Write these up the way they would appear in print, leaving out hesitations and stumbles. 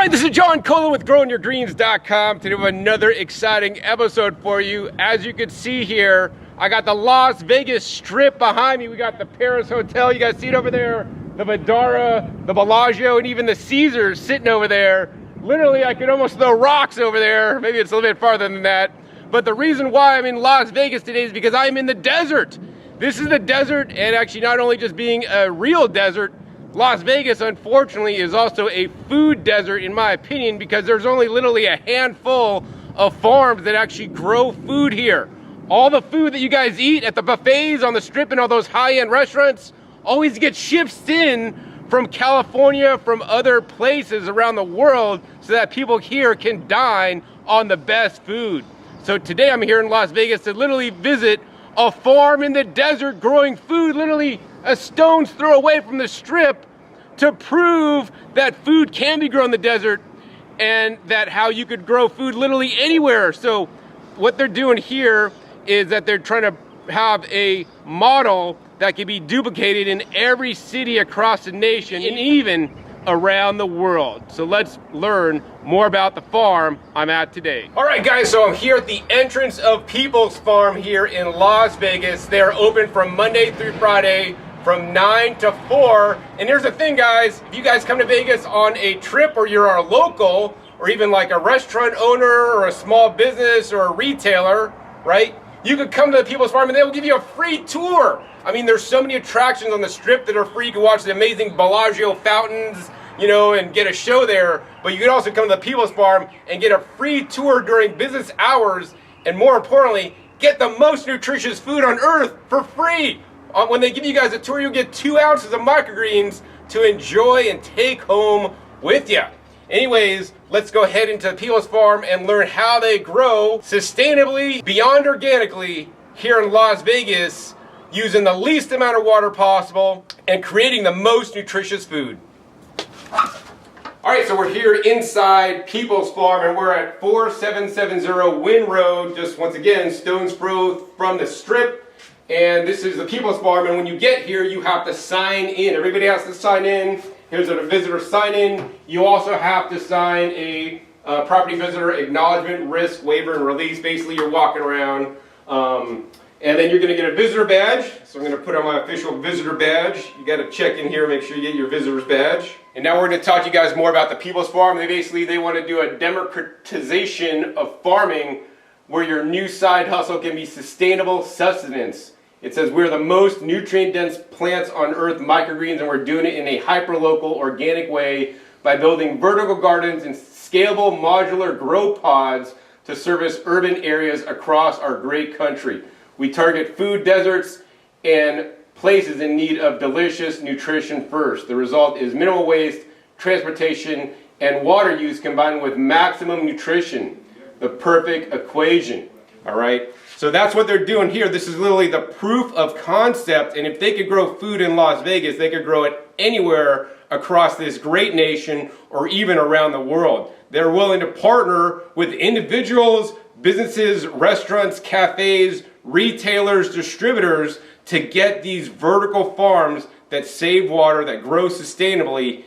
right, this is John Kohler with growingyourgreens.com. Today we have another exciting episode for you. As you can see here, I got the Las Vegas Strip behind me. We got the Paris Hotel. You guys see it over there? The Vidara, the Bellagio, and even the Caesars sitting over there. Literally, I could almost throw rocks over there. Maybe it's a little bit farther than that. But the reason why I'm in Las Vegas today is because I'm in the desert. This is the desert, and actually not only just being a real desert, Las Vegas, unfortunately, is also a food desert, in my opinion, because there's only literally a handful of farms that actually grow food here. All the food that you guys eat at the buffets on the Strip and all those high-end restaurants always gets shipped in from California, from other places around the world, so that people here can dine on the best food. So today I'm here in Las Vegas to literally visit a farm in the desert growing food literally a stone's throw away from the Strip, to prove that food can be grown in the desert and that how you could grow food literally anywhere. So what they're doing here is that they're trying to have a model that can be duplicated in every city across the nation and even around the world. So let's learn more about the farm I'm at today. All right, guys, so I'm here at the entrance of People's Farm here in Las Vegas. They're open from Monday through Friday from 9 to 4. And here's the thing, guys, if you guys come to Vegas on a trip, or you're a local, or even like a restaurant owner or a small business or a retailer, right? You could come to the People's Farm and they will give you a free tour. I mean, there's so many attractions on the Strip that are free. You can watch the amazing Bellagio fountains, you know, and get a show there. But you can also come to the People's Farm and get a free tour during business hours. And more importantly, get the most nutritious food on earth for free. When they give you guys a tour, you'll get 2 ounces of microgreens to enjoy and take home with you. Anyways, let's go ahead into the People's Farm and learn how they grow sustainably, beyond organically, here in Las Vegas, using the least amount of water possible and creating the most nutritious food. All right, so we're here inside People's Farm and we're at 4770 Wynn Road, just once again, stone's throw from the Strip. And this is the People's Farm, and when you get here, you have to sign in. Everybody has to sign in. Here's a visitor sign in. You also have to sign a property visitor acknowledgement, risk, waiver, and release. Basically, you're walking around. And then you're going to get a visitor badge. So I'm going to put on my official visitor badge. You got to check in here, make sure you get your visitor's badge. And now we're going to talk to you guys more about the People's Farm. They want to do a democratization of farming where your new side hustle can be sustainable sustenance. It says we're the most nutrient-dense plants on earth, microgreens, and we're doing it in a hyperlocal, organic way by building vertical gardens and scalable modular grow pods to service urban areas across our great country. We target food deserts and places in need of delicious nutrition first. The result is minimal waste, transportation, and water use combined with maximum nutrition. The perfect equation. All right? So that's what they're doing here. This is literally the proof of concept. And if they could grow food in Las Vegas, they could grow it anywhere across this great nation or even around the world. They're willing to partner with individuals, businesses, restaurants, cafes, retailers, distributors to get these vertical farms that save water, that grow sustainably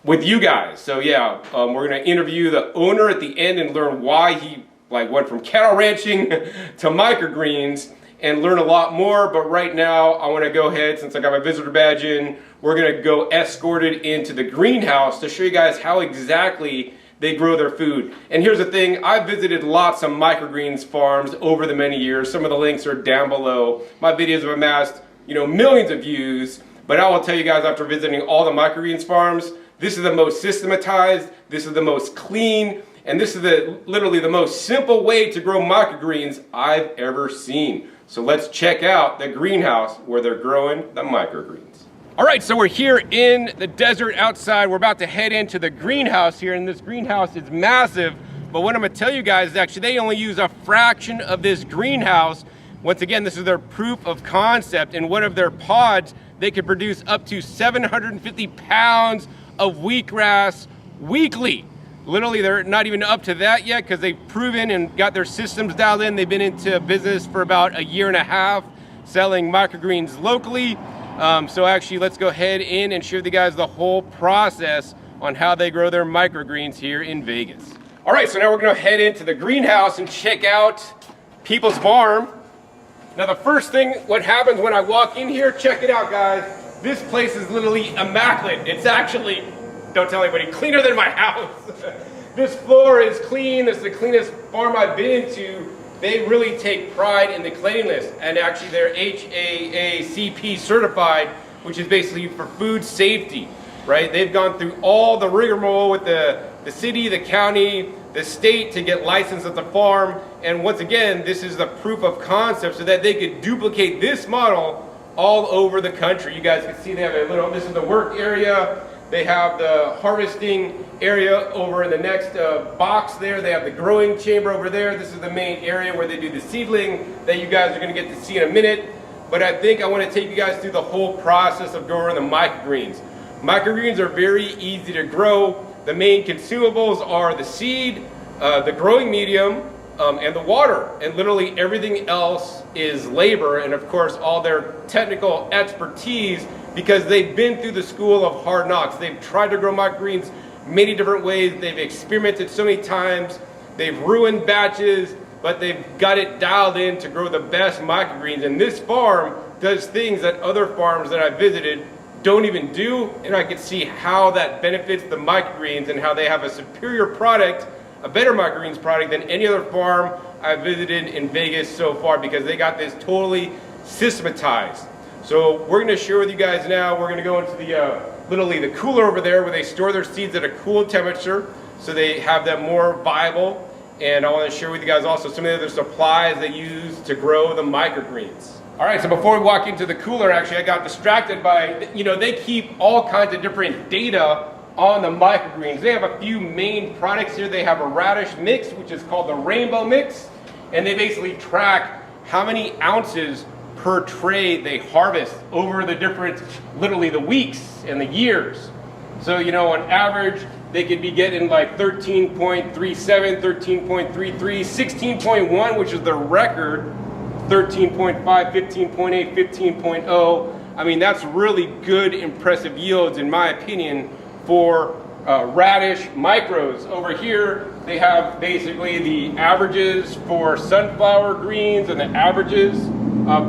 with you guys. So yeah, we're going to interview the owner at the end and learn why he went from cattle ranching to microgreens and learn a lot more. But right now, I want to go ahead, since I got my visitor badge in, we're going to go escorted into the greenhouse to show you guys how exactly they grow their food. And here's the thing, I've visited lots of microgreens farms over the many years. Some of the links are down below. My videos have amassed, millions of views. But I will tell you guys, after visiting all the microgreens farms, this is the most systematized, this is the most clean, and this is literally the most simple way to grow microgreens I've ever seen. So let's check out the greenhouse where they're growing the microgreens. All right, so we're here in the desert outside. We're about to head into the greenhouse here, and this greenhouse is massive. But what I'm gonna tell you guys is actually they only use a fraction of this greenhouse. Once again, this is their proof of concept. In one of their pods, they could produce up to 750 pounds of wheatgrass weekly. Literally, they're not even up to that yet because they've proven and got their systems dialed in. They've been into business for about a year and a half, selling microgreens locally. So actually, let's go ahead in and show you guys the whole process on how they grow their microgreens here in Vegas. All right, so now we're gonna head into the greenhouse and check out people's farm. Now the first thing, what happens when I walk in here, check it out guys, this place is literally immaculate. It's actually, don't tell anybody, cleaner than my house. This floor is clean, this is the cleanest farm I've been into. They really take pride in the cleanliness, and actually they're HACCP certified, which is basically for food safety, right? They've gone through all the rigmarole with the city, the county, the state to get licensed at the farm. And once again, this is the proof of concept so that they could duplicate this model all over the country. You guys can see they have a little, this is the work area. They have the harvesting area over in the next box there. They have the growing chamber over there. This is the main area where they do the seedling that you guys are gonna get to see in a minute. But I think I wanna take you guys through the whole process of growing the microgreens. Microgreens are very easy to grow. The main consumables are the seed, the growing medium, and the water. And literally everything else is labor, and of course all their technical expertise, because they've been through the school of hard knocks. They've tried to grow microgreens many different ways. They've experimented so many times. They've ruined batches, but they've got it dialed in to grow the best microgreens. And this farm does things that other farms that I visited don't even do, and I can see how that benefits the microgreens and how they have a superior product, a better microgreens product than any other farm I've visited in Vegas so far, because they got this totally systematized. So we're gonna share with you guys now, we're gonna go into the, literally the cooler over there where they store their seeds at a cool temperature so they have them more viable. And I wanna share with you guys also some of the other supplies they use to grow the microgreens. All right, so before we walk into the cooler, actually I got distracted by, they keep all kinds of different data on the microgreens. They have a few main products here. They have a radish mix, which is called the rainbow mix. And they basically track how many ounces per tray they harvest over the different, literally the weeks and the years. So, on average, they could be getting like 13.37, 13.33, 16.1, which is the record, 13.5, 15.8, 15.0. I mean, that's really good, impressive yields, in my opinion, for radish micros. Over here, they have basically the averages for sunflower greens and the averages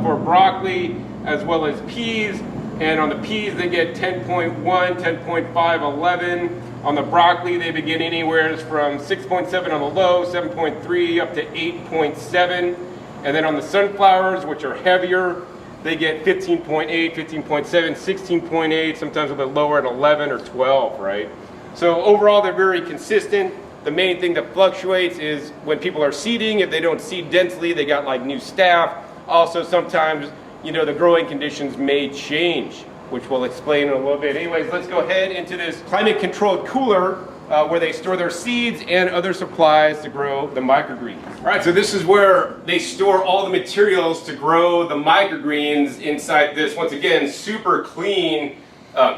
for broccoli as well as peas. And on the peas, they get 10.1, 10.5, 11. On the broccoli, they begin anywhere from 6.7 on the low, 7.3 up to 8.7. And then on the sunflowers, which are heavier, they get 15.8, 15.7, 16.8, sometimes a bit lower at 11 or 12, right? So overall, they're very consistent. The main thing that fluctuates is when people are seeding. If they don't seed densely, they got like new staff. Also, sometimes, the growing conditions may change, which we'll explain in a little bit. Anyways, let's go ahead into this climate-controlled cooler where they store their seeds and other supplies to grow the microgreens. All right, so this is where they store all the materials to grow the microgreens inside this, once again, super clean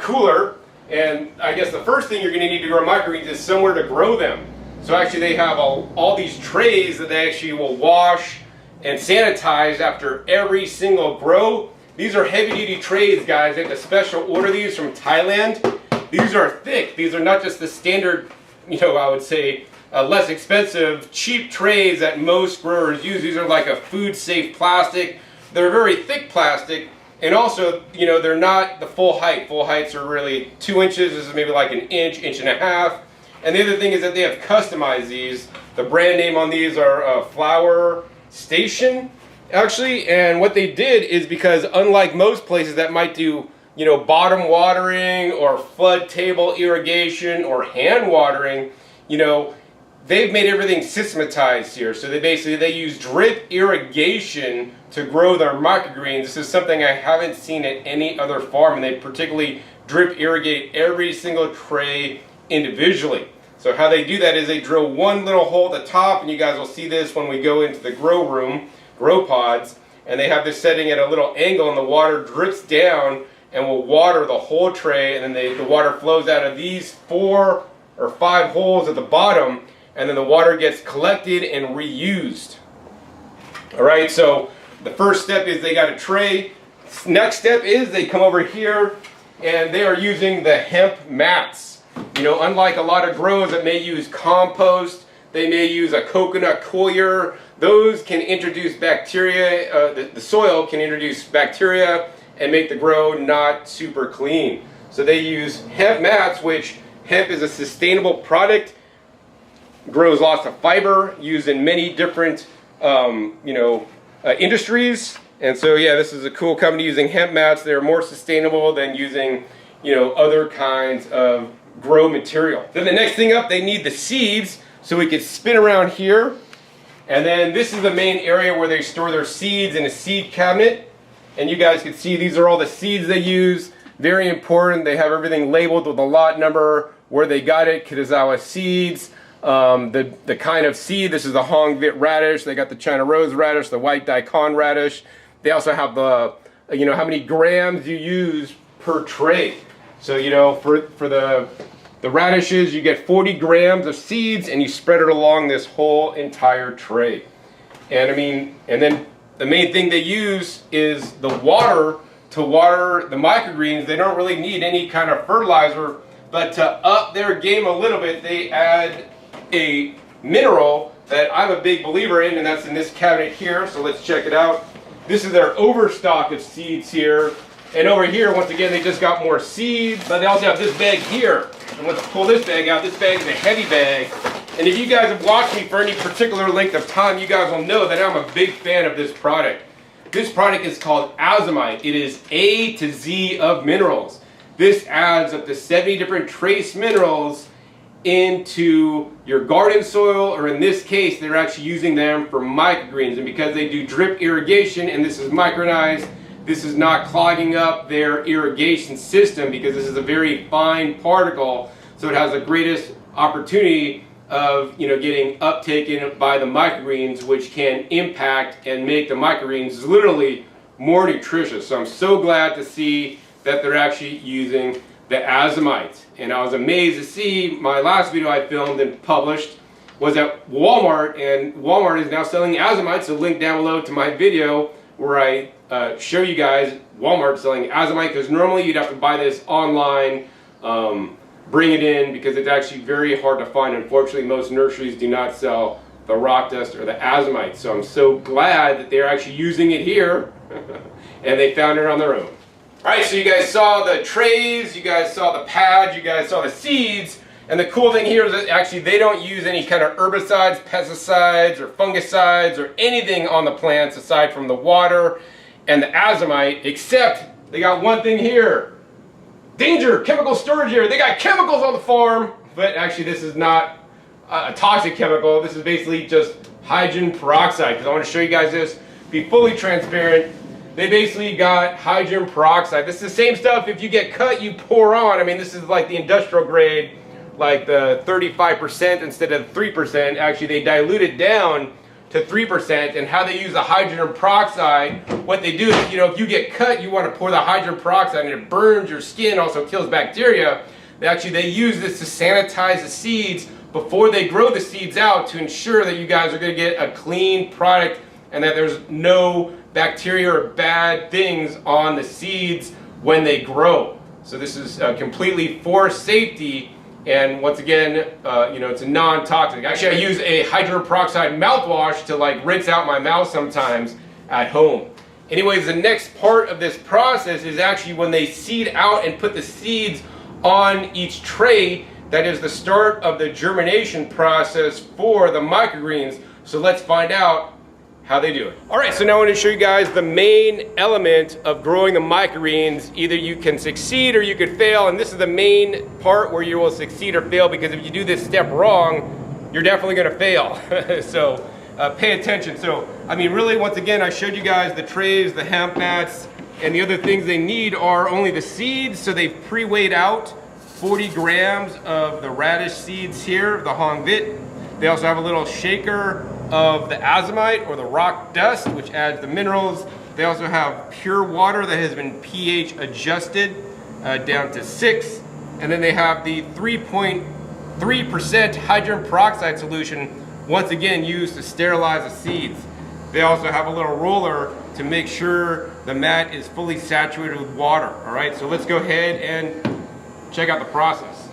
cooler. And I guess the first thing you're gonna need to grow microgreens is somewhere to grow them. So actually they have all these trays that they actually will wash and sanitize after every single grow. These are heavy-duty trays, guys. They have to special order these from Thailand. These are thick. These are not just the standard, I would say, less expensive, cheap trays that most growers use. These are like a food-safe plastic. They're very thick plastic, and also, they're not the full height. Full heights are really 2 inches. This is maybe like an inch, inch and a half. And the other thing is that they have customized these. The brand name on these are Flower Station, actually. And what they did is, because unlike most places that might do bottom watering or flood table irrigation or hand watering, they've made everything systematized here. So they use drip irrigation to grow their microgreens. This is something I haven't seen at any other farm, and they particularly drip irrigate every single tray individually. So how they do that is they drill one little hole at the top, and you guys will see this when we go into the grow room, grow pods, and they have this setting at a little angle, and the water drips down and will water the whole tray, and then the water flows out of these 4 or 5 holes at the bottom, and then the water gets collected and reused. All right, so the first step is they got a tray. Next step is they come over here, and they are using the hemp mats. You know, unlike a lot of grows that may use compost, they may use a coconut coir. Those can introduce bacteria, the soil can introduce bacteria and make the grow not super clean. So they use hemp mats, which hemp is a sustainable product, grows lots of fiber, used in many different industries. And so yeah, this is a cool company using hemp mats. They're more sustainable than using, you know, other kinds of grow material. Then the next thing up, they need the seeds. So we could spin around here. And then this is the main area where they store their seeds in a seed cabinet. And you guys can see these are all the seeds they use. Very important. They have everything labeled with a lot number, where they got it, Kitazawa seeds, the kind of seed. This is the Hong Vit radish. They got the China rose radish, the white daikon radish. They also have the, you know, how many grams you use per tray. So, you know, for the radishes, you get 40 grams of seeds and you spread it along this whole entire tray. And I mean, and then the main thing they use is the water to water the microgreens. They don't really need any kind of fertilizer, but to up their game a little bit, they add a mineral that I'm a big believer in, and that's in this cabinet here. So let's check it out. This is their overstock of seeds here. And over here, once again, they just got more seeds, but they also have this bag here. And let's pull this bag out. This bag is a heavy bag. And if you guys have watched me for any particular length of time, you guys will know that I'm a big fan of this product. This product is called Azomite. It is A to Z of minerals. This adds up to 70 different trace minerals into your garden soil, or in this case, they're actually using them for microgreens. And because they do drip irrigation, and this is micronized, this is not clogging up their irrigation system, because this is a very fine particle, so it has the greatest opportunity of, you know, getting uptaken by the microgreens, which can impact and make the microgreens literally more nutritious. So I'm so glad to see that they're actually using the Azomite. And I was amazed to see my last video I filmed and published was at Walmart, and Walmart is now selling Azomite. So link down below to my video where I show you guys Walmart selling Azomite, because normally you'd have to buy this online, bring it in, because it's actually very hard to find. Unfortunately, most nurseries do not sell the rock dust or the Azomite. So I'm so glad that they're actually using it here and they found it on their own. Alright, so you guys saw the trays, you guys saw the pads, you guys saw the seeds, and the cool thing here is that actually they don't use any kind of herbicides, pesticides, or fungicides, or anything on the plants aside from the water and the Azomite, except they got one thing here. Danger! Chemical storage area. They got chemicals on the farm, but actually this is not a toxic chemical. This is basically just hydrogen peroxide, because I want to show you guys this, be fully transparent. They basically got hydrogen peroxide. This is the same stuff if you get cut, you pour on. I mean, this is like the industrial grade, like the 35% instead of 3%. Actually, they dilute it down to 3%. And how they use the hydrogen peroxide, what they do is, you know, if you get cut, you want to pour the hydrogen peroxide and it burns your skin, also kills bacteria. They use this to sanitize the seeds before they grow the seeds out, to ensure that you guys are going to get a clean product and that there's no bacteria or bad things on the seeds when they grow. So this is completely for safety, and once again, you know, it's a non-toxic. Actually, I use a hydrogen peroxide mouthwash to like rinse out my mouth sometimes at home. Anyways, the next part of this process is actually when they seed out and put the seeds on each tray. That is the start of the germination process for the microgreens. So let's find out how they do it. All right, so now I want to show you guys the main element of growing the microgreens. Either you can succeed or you could fail, and this is the main part where you will succeed or fail, because if you do this step wrong, you're definitely going to fail. So pay attention. So, I mean, really, once again, I showed you guys the trays, the hemp mats, and the other things they need are only the seeds. So they've pre-weighed out 40 grams of the radish seeds here, the Hong Vit. They also have a little shaker of the Azomite, or the rock dust, which adds the minerals. They also have pure water that has been pH adjusted down to 6. And then they have the 3.3% hydrogen peroxide solution, once again used to sterilize the seeds. They also have a little roller to make sure the mat is fully saturated with water. All right, so let's go ahead and check out the process.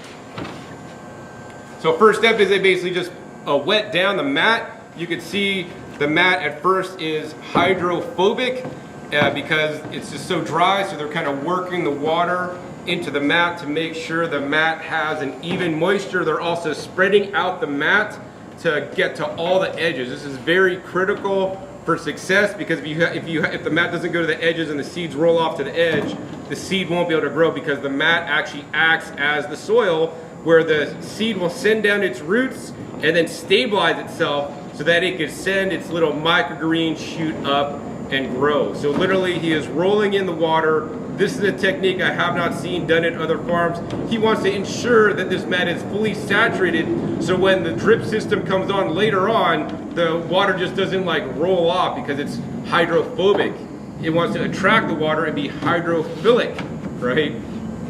So first step is they basically just wet down the mat. You can see the mat at first is hydrophobic because it's just so dry, so they're kind of working the water into the mat to make sure the mat has an even moisture. They're also spreading out the mat to get to all the edges. This is very critical for success because if the mat doesn't go to the edges and the seeds roll off to the edge, the seed won't be able to grow because the mat actually acts as the soil where the seed will send down its roots and then stabilize itself so that it can send its little microgreen shoot up and grow. So literally he is rolling in the water. This is a technique I have not seen done at other farms. He wants to ensure that this mat is fully saturated so when the drip system comes on later on, the water just doesn't like roll off because it's hydrophobic. It wants to attract the water and be hydrophilic, right?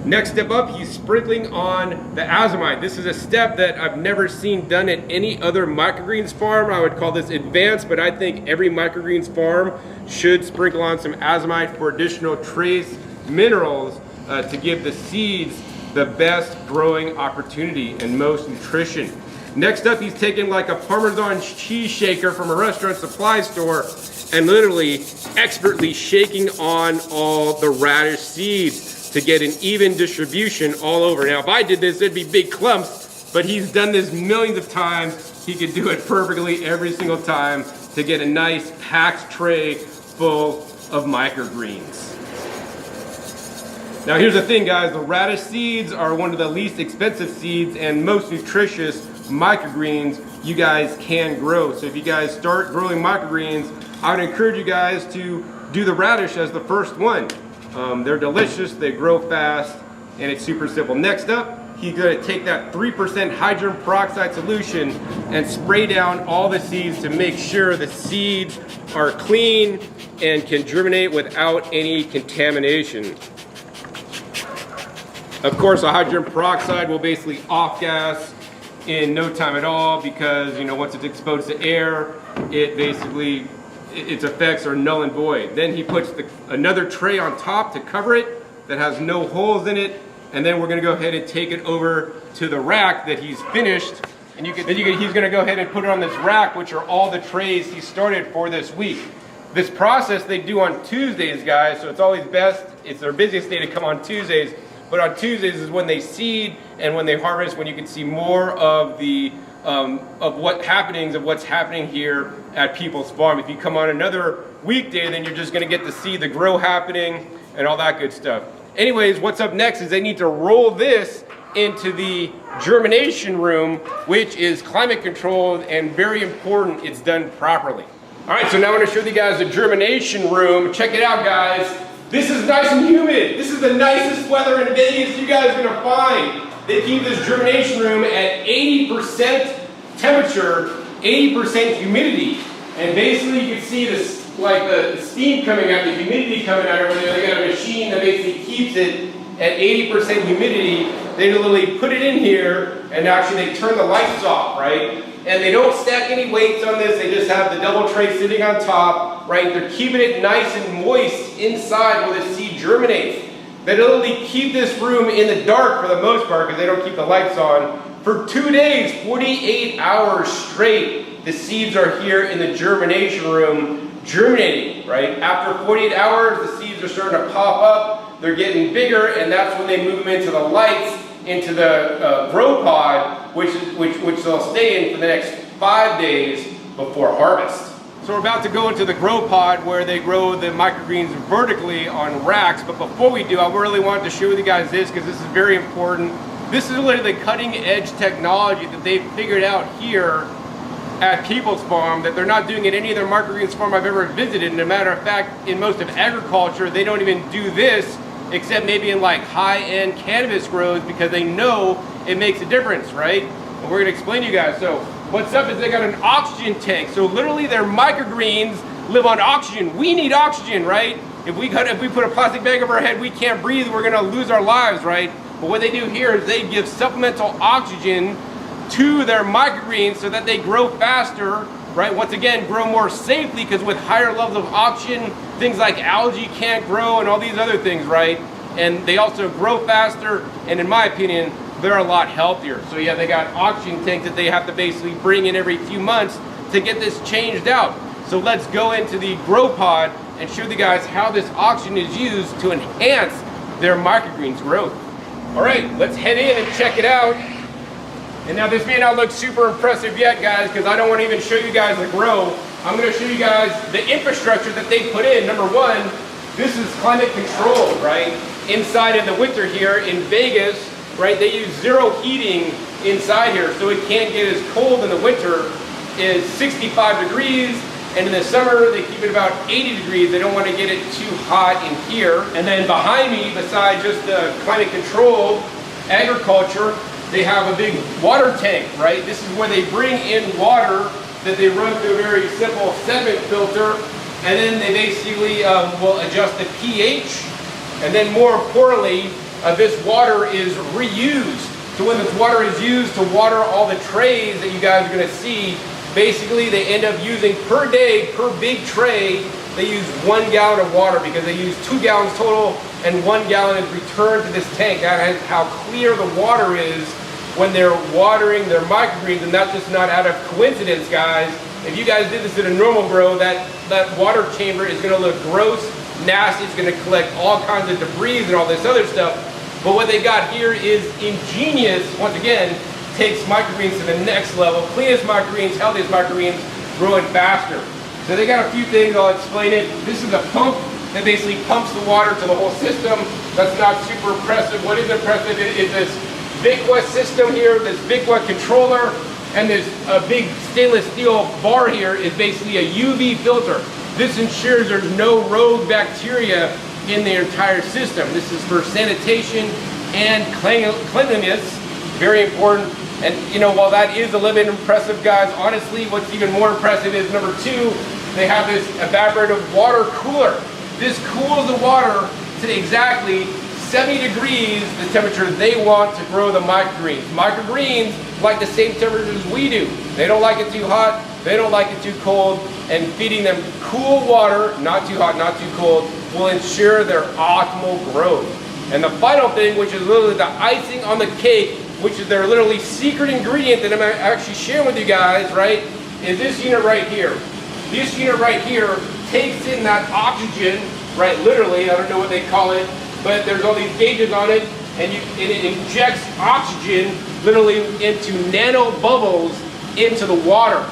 Next step up, he's sprinkling on the Azomite. This is a step that I've never seen done at any other microgreens farm. I would call this advanced, but I think every microgreens farm should sprinkle on some Azomite for additional trace minerals to give the seeds the best growing opportunity and most nutrition. Next up, he's taking like a Parmesan cheese shaker from a restaurant supply store and literally expertly shaking on all the radish seeds to get an even distribution all over. Now, if I did this, it'd be big clumps, but he's done this millions of times. He could do it perfectly every single time to get a nice packed tray full of microgreens. Now, here's the thing, guys. The radish seeds are one of the least expensive seeds and most nutritious microgreens you guys can grow. So if you guys start growing microgreens, I would encourage you guys to do the radish as the first one. They're delicious, they grow fast, and it's super simple. Next up, he's going to take that 3% hydrogen peroxide solution and spray down all the seeds to make sure the seeds are clean and can germinate without any contamination. Of course, the hydrogen peroxide will basically off-gas in no time at all because, you know, once it's exposed to air, it basically its effects are null and void. Then he puts another tray on top to cover it that has no holes in it, and then we're going to go ahead and take it over to the rack that he's finished. And he's going to go ahead and put it on this rack, which are all the trays he started for this week. This process they do on Tuesdays, guys, so it's always best. It's their busiest day to come on Tuesdays, but on Tuesdays is when they seed and when they harvest, when you can see more of the what's happening here at People's Farm. If you come on another weekday, then you're just going to get to see the grow happening and all that good stuff. Anyways, what's up next is they need to roll this into the germination room, which is climate controlled and very important it's done properly. All right, so now I'm going to show you guys the germination room. Check it out, guys. This is nice and humid. This is the nicest weather in Vegas you guys are going to find. They keep this germination room at 80% temperature, 80% humidity. And basically you can see this, like the steam coming out, the humidity coming out over there. They got a machine that basically keeps it at 80% humidity. They literally put it in here and actually they turn the lights off, right? And they don't stack any weights on this. They just have the double tray sitting on top, right? They're keeping it nice and moist inside where the seed germinates. They literally keep this room in the dark for the most part because they don't keep the lights on. For 2 days, 48 hours straight, the seeds are here in the germination room germinating, right? After 48 hours, the seeds are starting to pop up. They're getting bigger, and that's when they move them into the lights, into the grow pod, which they'll stay in for the next 5 days before harvest. So we're about to go into the grow pod where they grow the microgreens vertically on racks. But before we do, I really wanted to show you guys this because this is very important. This is literally the cutting edge technology that they've figured out here at People's Farm that they're not doing at any other microgreens farm I've ever visited. And as a matter of fact, in most of agriculture, they don't even do this except maybe in like high-end cannabis grows because they know it makes a difference, right? And we're gonna explain to you guys. So what's up is they got an oxygen tank. So literally their microgreens live on oxygen. We need oxygen, right? If we put a plastic bag over our head, we can't breathe, we're gonna lose our lives, right? But what they do here is they give supplemental oxygen to their microgreens so that they grow faster, right? Once again, grow more safely because with higher levels of oxygen, things like algae can't grow and all these other things, right? And they also grow faster and in my opinion, they're a lot healthier. So yeah, they got oxygen tanks that they have to basically bring in every few months to get this changed out. So let's go into the grow pod and show you guys how this oxygen is used to enhance their microgreens growth. All right, let's head in and check it out. And now this may not look super impressive yet, guys, because I don't want to even show you guys the grow. I'm going to show you guys the infrastructure that they put in. Number one, this is climate controlled, right? Inside in the winter here in Vegas, right, they use zero heating inside here, so it can't get as cold in the winter. It's 65 degrees, and in the summer they keep it about 80 degrees. They don't want to get it too hot in here. And then behind me, besides just the climate controlled agriculture, they have a big water tank, right? This is where they bring in water that they run through a very simple sediment filter, and then they basically will adjust the pH. And then more importantly, this water is reused. So when this water is used to water all the trays that you guys are gonna see, basically they end up using per day, per big tray, they use 1 gallon of water because they use 2 gallons total and 1 gallon is returned to this tank. That is how clear the water is when they're watering their microgreens, and that's just not out of coincidence, guys. If you guys did this in a normal grow, that water chamber is gonna look gross, nasty, it's gonna collect all kinds of debris and all this other stuff. But what they got here is ingenious, once again, takes microgreens to the next level. Cleanest microgreens, healthiest microgreens, growing faster. So they got a few things, I'll explain it. This is a pump that basically pumps the water to the whole system. That's not super impressive. What is impressive is this Vicqua system here, this Vicqua controller, and this big stainless steel bar here is basically a UV filter. This ensures there's no rogue bacteria in the entire system. This is for sanitation and cleanliness, very important. And you know, while that is a little bit impressive, guys, honestly, what's even more impressive is number two, they have this evaporative water cooler. This cools the water to exactly 70 degrees, the temperature they want to grow the microgreens. Microgreens like the same temperature as we do. They don't like it too hot, they don't like it too cold, and feeding them cool water, not too hot, not too cold, will ensure their optimal growth. And the final thing, which is literally the icing on the cake, which is their literally secret ingredient that I'm actually sharing with you guys, right, is this unit right here. This unit right here takes in that oxygen, right, literally, I don't know what they call it, but there's all these gauges on it, and it injects oxygen literally into nanobubbles into the water.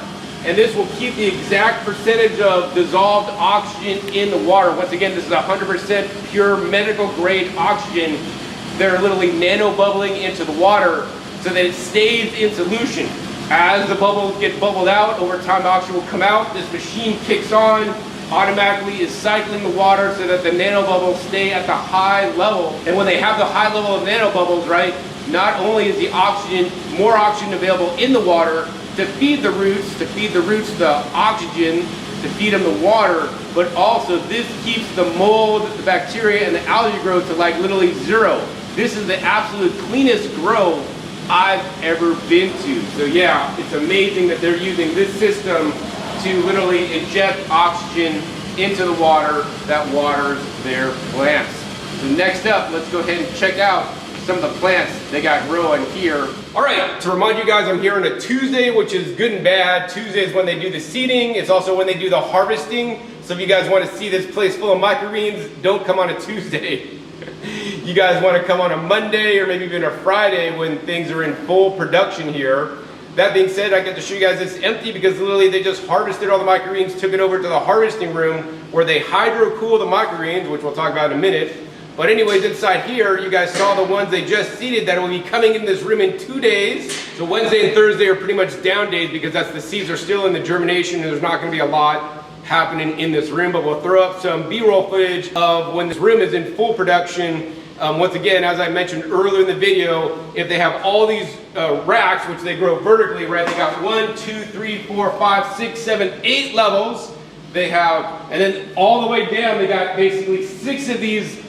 And this will keep the exact percentage of dissolved oxygen in the water. Once again, this is 100% pure medical grade oxygen. They're literally nanobubbling into the water so that it stays in solution. As the bubbles get bubbled out, over time the oxygen will come out. This machine kicks on, automatically is cycling the water so that the nanobubbles stay at the high level. And when they have the high level of nanobubbles, right, not only is the oxygen, more oxygen available in the water to feed the roots, the oxygen, to feed them the water, but also this keeps the mold, the bacteria, and the algae growth to like literally zero. This is the absolute cleanest grow I've ever been to. So yeah, it's amazing that they're using this system to literally inject oxygen into the water that waters their plants. So next up, let's go ahead and check out some of the plants they got growing here. All right, to remind you guys, I'm here on a Tuesday, which is good and bad. Tuesday is when they do the seeding. It's also when they do the harvesting. So if you guys want to see this place full of microgreens, don't come on a Tuesday. You guys want to come on a Monday or maybe even a Friday when things are in full production here. That being said, I get to show you guys this empty because literally they just harvested all the microgreens, took it over to the harvesting room where they hydrocool the microgreens, which we'll talk about in a minute. But anyways, inside here, you guys saw the ones they just seeded that will be coming in this room in 2 days. So Wednesday and Thursday are pretty much down days because that's the seeds are still in the germination and there's not going to be a lot happening in this room. But we'll throw up some B-roll footage of when this room is in full production. Once again, as I mentioned earlier in the video, if they have all these racks, which they grow vertically, right? They got 1, 2, 3, 4, 5, 6, 7, 8 levels. They have, and then all the way down, they got basically 6 of these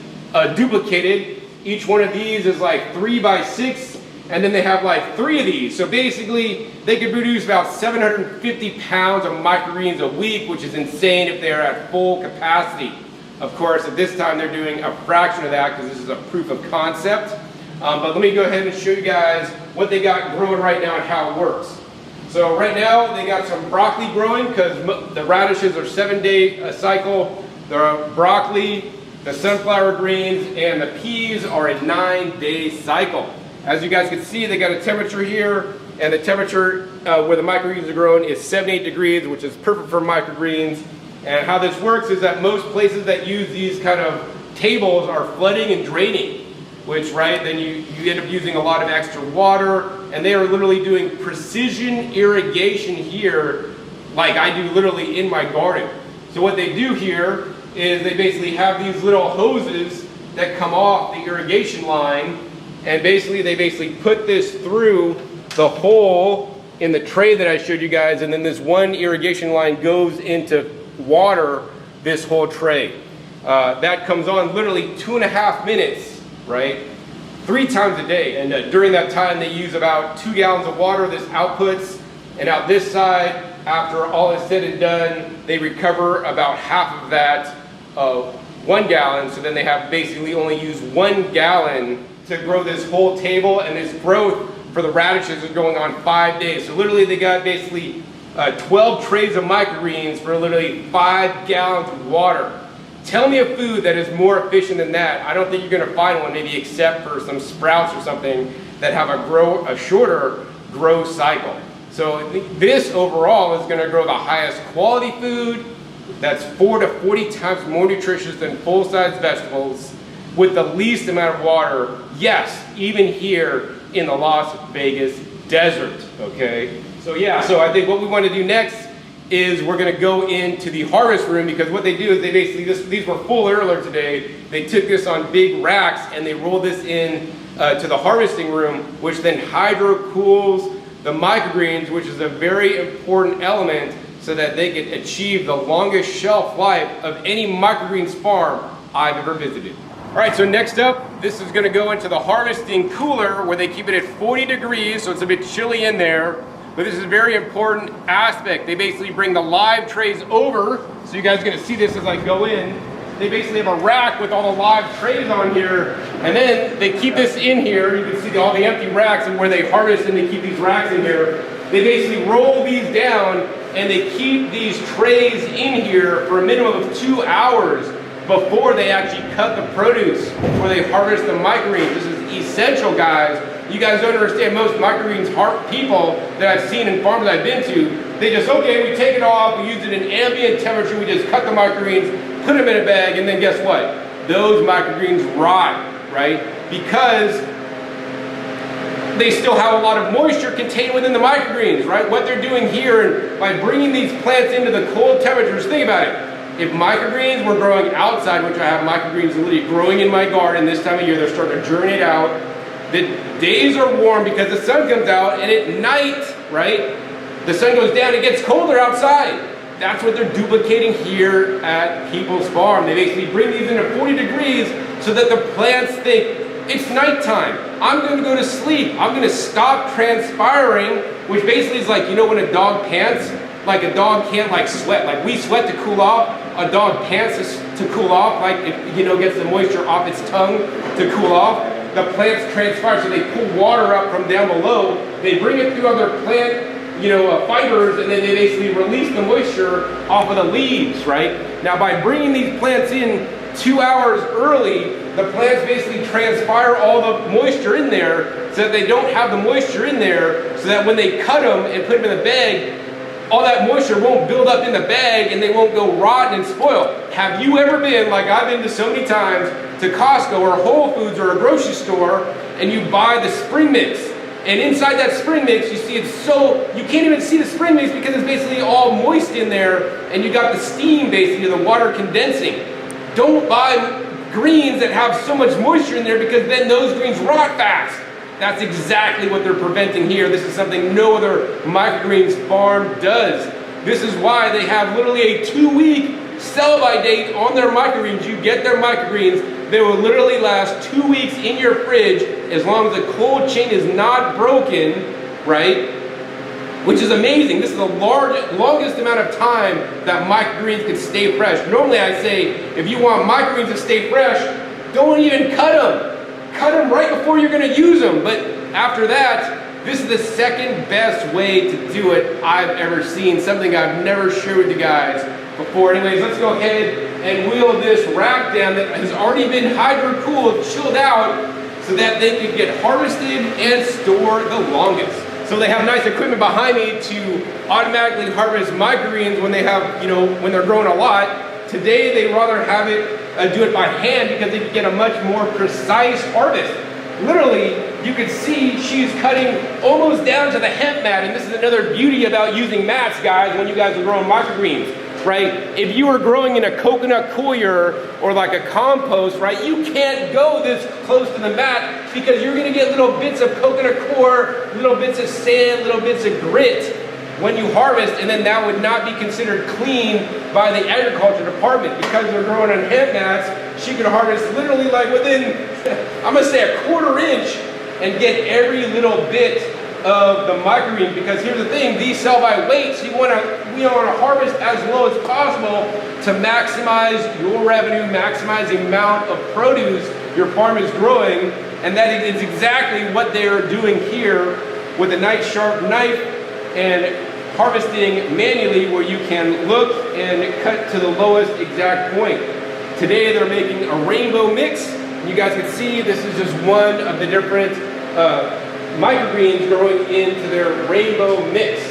duplicated. Each one of these is like 3 by 6, and then they have like 3 of these. So basically, they could produce about 750 pounds of microgreens a week, which is insane if they're at full capacity. Of course, at this time, they're doing a fraction of that because this is a proof of concept. But let me go ahead and show you guys what they got growing right now and how it works. So right now they got some broccoli growing because the radishes are 7-day cycle. The broccoli, the sunflower greens, and the peas are a 9-day cycle. As you guys can see, they got a temperature here, and the temperature where the microgreens are growing is 78 degrees, which is perfect for microgreens. And how this works is that most places that use these kind of tables are flooding and draining, which, right, then you end up using a lot of extra water, and they are literally doing precision irrigation here, like I do literally in my garden. So what they do here is they basically have these little hoses that come off the irrigation line, and they put this through the hole in the tray that I showed you guys, and then this one irrigation line goes into water this whole tray. That comes on literally 2.5 minutes, right? 3 times a day, and during that time they use about 2 gallons of water. This outputs, and out this side, after all is said and done, they recover about half of that 1 gallon. So then they have basically only used 1 gallon to grow this whole table, and this growth for the radishes is going on 5 days. So literally they got basically 12 trays of microgreens for literally 5 gallons of water. Tell me a food that is more efficient than that. I don't think you're going to find one, maybe except for some sprouts or something that have a shorter growth cycle. So this overall is going to grow the highest quality food that's 4 to 40 times more nutritious than full-size vegetables with the least amount of water. Yes, even here in the Las Vegas desert, okay? So yeah, so I think what we want to do next is we're going to go into the harvest room, because what they do is they basically, these were full earlier today, they took this on big racks and they rolled this in to the harvesting room, which then hydrocools the microgreens, which is a very important element so that they can achieve the longest shelf life of any microgreens farm I've ever visited. All right, so next up, this is going to go into the harvesting cooler where they keep it at 40 degrees, so it's a bit chilly in there. But this is a very important aspect. They basically bring the live trays over, so you guys are going to see this as I go in. They basically have a rack with all the live trays on here, and then they keep this in here. You can see all the empty racks and where they harvest, and they keep these racks in here. They basically roll these down, and they keep these trays in here for a minimum of 2 hours before they actually cut the produce, before they harvest the microgreens. This is essential, guys. You guys don't understand, most microgreens people that I've seen in farms I've been to, they just, okay, we take it off, we use it in ambient temperature, we just cut the microgreens, put them in a bag, and then guess what? Those microgreens rot, right? Because they still have a lot of moisture contained within the microgreens, right? What they're doing here, and by bringing these plants into the cold temperatures, think about it. If microgreens were growing outside, which I have microgreens literally growing in my garden this time of year, they're starting to germinate out. The days are warm because the sun comes out, and at night, right, the sun goes down, it gets colder outside. That's what they're duplicating here at people's farm. They basically bring these into 40 degrees so that the plants think, it's nighttime, I'm going to go to sleep, I'm going to stop transpiring, which basically is like, you know when a dog pants? Like a dog can't like sweat, like we sweat to cool off, a dog pants to cool off, like it, you know, gets the moisture off its tongue to cool off. The plants transpire, so they pull water up from down below, they bring it through other plant, you know, fibers, and then they basically release the moisture off of the leaves, right? Now by bringing these plants in 2 hours early, the plants basically transpire all the moisture in there so that they don't have the moisture in there, so that when they cut them and put them in the bag, all that moisture won't build up in the bag and they won't go rotten and spoil. Have you ever been, like I've been to so many times, to Costco or Whole Foods or a grocery store, and you buy the spring mix, and inside that spring mix you see it's so, you can't even see the spring mix because it's basically all moist in there, and you got the steam basically, the water condensing. Don't buy greens that have so much moisture in there, because then those greens rot fast. That's exactly what they're preventing here. This is something no other microgreens farm does. This is why they have literally a 2-week sell-by date on their microgreens. You get their microgreens, they will literally last 2 weeks in your fridge as long as the cold chain is not broken, right? Which is amazing. This is the longest amount of time that microgreens can stay fresh. Normally I say, if you want microgreens to stay fresh, don't even cut them. Cut them right before you're gonna use them. But after that, this is the second best way to do it I've ever seen. Something I've never shared with you guys before. Anyways, let's go ahead and wheel this rack down that has already been hydro-cooled, chilled out, so that they can get harvested and store the longest. So they have nice equipment behind me to automatically harvest microgreens when they have, you know, when they're growing a lot. Today, they rather have it do it by hand because they can get a much more precise harvest. Literally, you can see she's cutting almost down to the hemp mat, and this is another beauty about using mats, guys, when you guys are growing microgreens, right? If you were growing in a coconut coir or like a compost, right, you can't go this close to the mat because you're gonna get little bits of coconut coir, little bits of sand, little bits of grit when you harvest, and then that would not be considered clean by the agriculture department. Because they're growing on hemp mats, she could harvest literally like within, I'm gonna say, a quarter inch and get every little bit of the microgreen. Because here's the thing, these sell by weight, so we wanna harvest as low as possible to maximize your revenue, maximize the amount of produce your farm is growing. And that is exactly what they are doing here with a nice sharp knife and harvesting manually, where you can look and cut to the lowest exact point. Today they're making a rainbow mix. You guys can see this is just one of the different microgreens growing into their rainbow mix.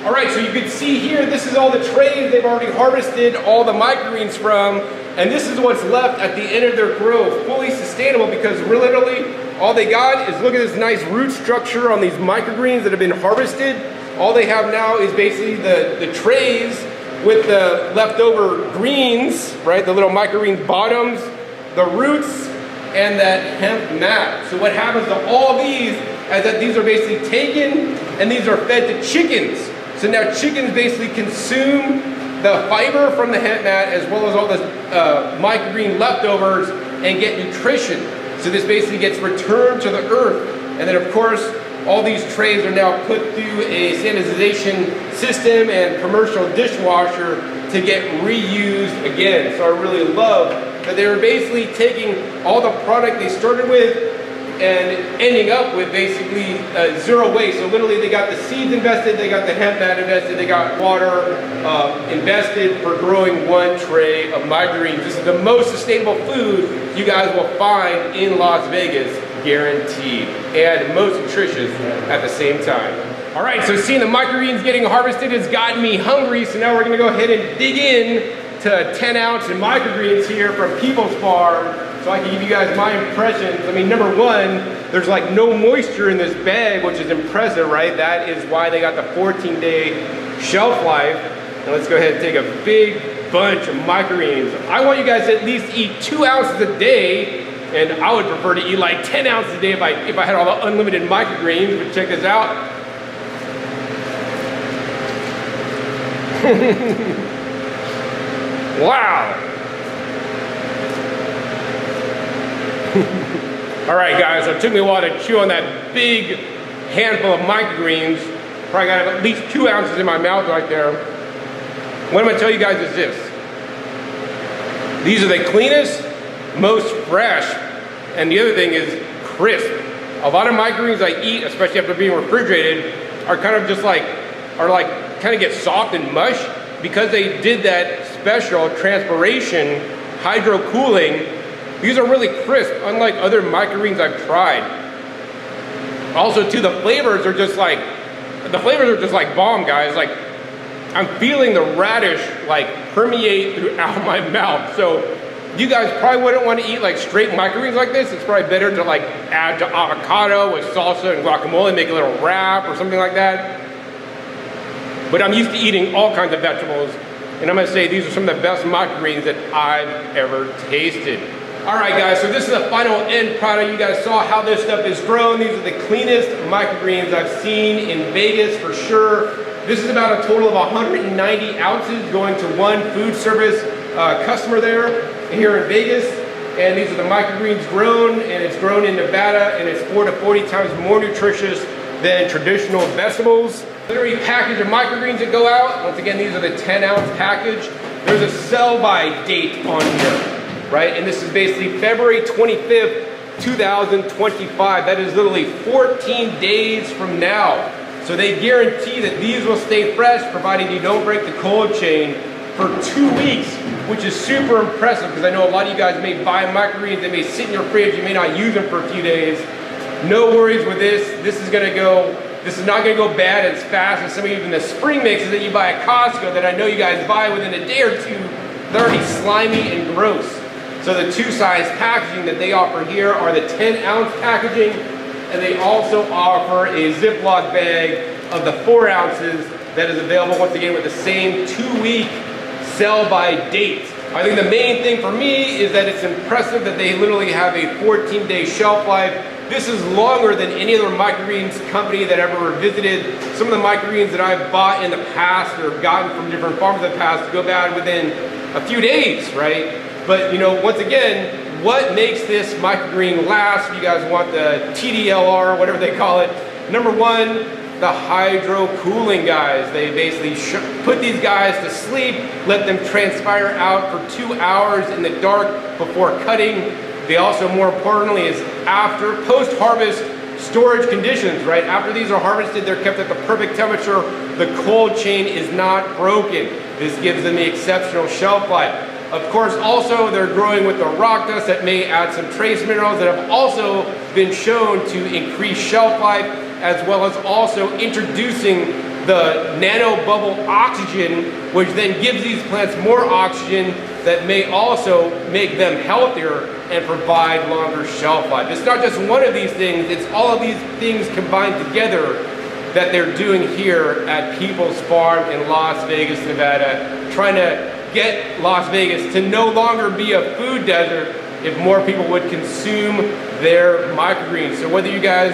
All right, so you can see here, this is all the trays they've already harvested all the microgreens from, and this is what's left at the end of their grow, fully sustainable, because literally all they got is, look at this nice root structure on these microgreens that have been harvested. All they have now is basically the trays with the leftover greens, right? The little microgreen bottoms, the roots, and that hemp mat. So what happens to all these is that these are basically taken and these are fed to chickens. So now chickens basically consume the fiber from the hemp mat as well as all the microgreen leftovers and get nutrition. So this basically gets returned to the earth. And then of course, all these trays are now put through a sanitization system and commercial dishwasher to get reused again. So I really love that they were basically taking all the product they started with and ending up with basically zero waste. So literally they got the seeds invested, they got the hemp mat invested, they got water invested for growing one tray of microgreens. This is the most sustainable food you guys will find in Las Vegas, guaranteed, and most nutritious at the same time. All right, so seeing the microgreens getting harvested has gotten me hungry, so now we're gonna go ahead and dig in to 10-ounce microgreens here from People's Farm, so I can give you guys my impressions. I mean, number one, there's like no moisture in this bag, which is impressive, right? That is why they got the 14-day shelf life. And let's go ahead and take a big bunch of microgreens. I want you guys to at least eat 2 ounces a day, and I would prefer to eat like 10 ounces a day if I had all the unlimited microgreens. But check this out. Wow. All right, guys, so it took me a while to chew on that big handful of microgreens. Probably got at least 2 ounces in my mouth right there. What I'm gonna tell you guys is this. These are the cleanest, most fresh, and the other thing is crisp. A lot of microgreens I eat, especially after being refrigerated, are kind of just like, kind of get soft and mush because they did that special transpiration, hydrocooling. These are really crisp, unlike other microgreens I've tried. Also too, the flavors are just like bomb, guys. Like, I'm feeling the radish like permeate throughout my mouth. So you guys probably wouldn't want to eat like straight microgreens like this. It's probably better to like add to avocado with salsa and guacamole, make a little wrap or something like that. But I'm used to eating all kinds of vegetables, and I'm gonna say these are some of the best microgreens that I've ever tasted. All right, guys, so this is the final end product. You guys saw how this stuff is grown. These are the cleanest microgreens I've seen in Vegas for sure. This is about a total of 190 ounces going to one food service customer there here in Vegas. And these are the microgreens grown, and it's grown in Nevada, and it's 40 to 40 times more nutritious than traditional vegetables. Literally package of microgreens that go out. Once again, these are the 10-ounce package. There's a sell-by date on here, right? And this is basically February 25th 2025. That is literally 14 days from now. So they guarantee that these will stay fresh, provided you don't break the cold chain for 2 weeks, which is super impressive because I know a lot of you guys may buy microgreens, they may sit in your fridge, you may not use them for a few days. No worries with this. This is not gonna go bad as fast as some of even the spring mixes that you buy at Costco that I know you guys buy within a day or two. They're already slimy and gross. So the 2-size packaging that they offer here are the 10-ounce packaging, and they also offer a Ziploc bag of the 4 ounces that is available once again with the same 2-week sell-by date. I think the main thing for me is that it's impressive that they literally have a 14-day shelf life. This is longer than any other microgreens company that I've ever visited. Some of the microgreens that I've bought in the past or gotten from different farms in the past go bad within a few days, right? But you know, once again, what makes this microgreen last? If you guys want the TDLR, whatever they call it. Number one, the hydrocooling, guys. They basically put these guys to sleep, let them transpire out for 2 hours in the dark before cutting. They also, more importantly, is after post-harvest storage conditions, right? After these are harvested, they're kept at the perfect temperature. The cold chain is not broken. This gives them the exceptional shelf life. Of course, also they're growing with the rock dust that may add some trace minerals that have also been shown to increase shelf life, as well as also introducing the nanobubble oxygen, which then gives these plants more oxygen that may also make them healthier and provide longer shelf life. It's not just one of these things, it's all of these things combined together that they're doing here at People's Farm in Las Vegas, Nevada, trying to get Las Vegas to no longer be a food desert if more people would consume their microgreens. So whether you guys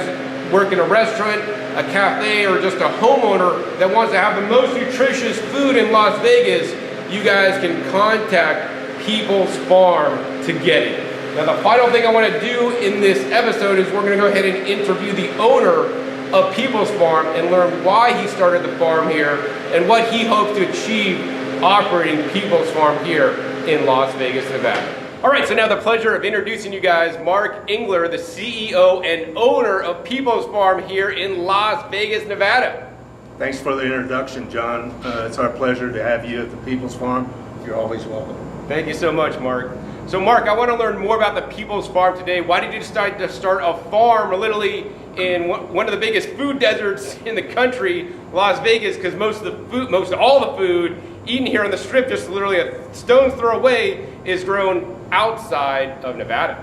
work in a restaurant, a cafe, or just a homeowner that wants to have the most nutritious food in Las Vegas, you guys can contact People's Farm to get it. Now the final thing I want to do in this episode is we're going to go ahead and interview the owner of People's Farm and learn why he started the farm here and what he hopes to achieve operating People's Farm here in Las Vegas, Nevada. All right, so now the pleasure of introducing you guys Mark Engler, the CEO and owner of People's Farm here in Las Vegas, Nevada. Thanks for the introduction, John. It's our pleasure to have you at the People's Farm. You're always welcome. Thank you so much, Mark. So Mark, I want to learn more about the People's Farm today. Why did you decide to start a farm literally in one of the biggest food deserts in the country, Las Vegas, because most of all the food eaten here on the Strip, just literally a stone's throw away, is grown outside of Nevada?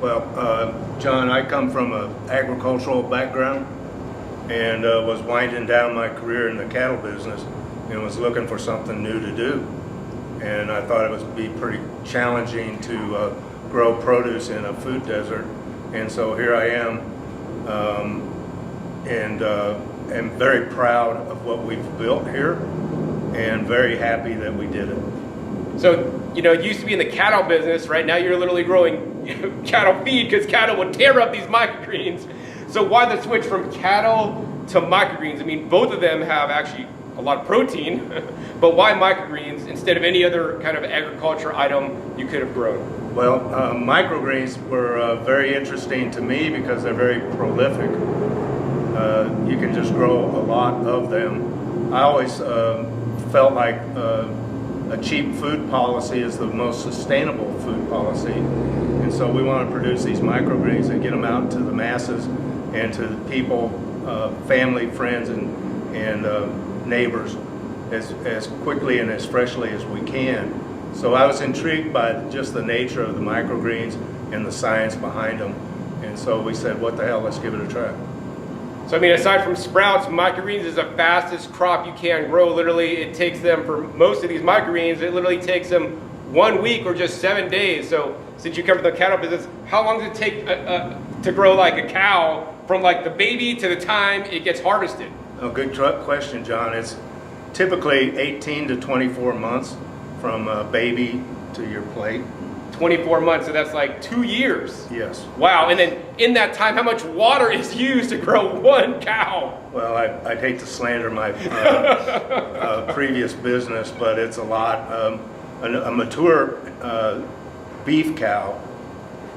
Well, John, I come from an agricultural background and was winding down my career in the cattle business and was looking for something new to do. And I thought it would be pretty challenging to grow produce in a food desert. And so here I am, and am very proud of what we've built here and very happy that we did it. So, you know, it used to be in the cattle business, right? Now you're literally growing cattle feed because cattle would tear up these microgreens. So why the switch from cattle to microgreens? I mean, both of them have actually a lot of protein, but why microgreens instead of any other kind of agriculture item you could have grown? Well, microgreens were very interesting to me because they're very prolific. You can just grow a lot of them. I always felt like a cheap food policy is the most sustainable food policy. And so we want to produce these microgreens and get them out to the masses and to the people, family, friends, and neighbors as quickly and as freshly as we can. So I was intrigued by just the nature of the microgreens and the science behind them. And so we said, what the hell, let's give it a try. So I mean, aside from sprouts, microgreens is the fastest crop you can grow. Literally, it takes them, for most of these microgreens, it literally takes them 1 week or just 7 days. So since you come from the cattle business, how long does it take to grow like a cow from like the baby to the time it gets harvested? Oh, good question, John. It's typically 18 to 24 months from baby to your plate. 24 months, so that's like 2 years. Yes. Wow, and then in that time, how much water is used to grow one cow? Well, I'd hate to slander my previous business, but it's a lot. A mature beef cow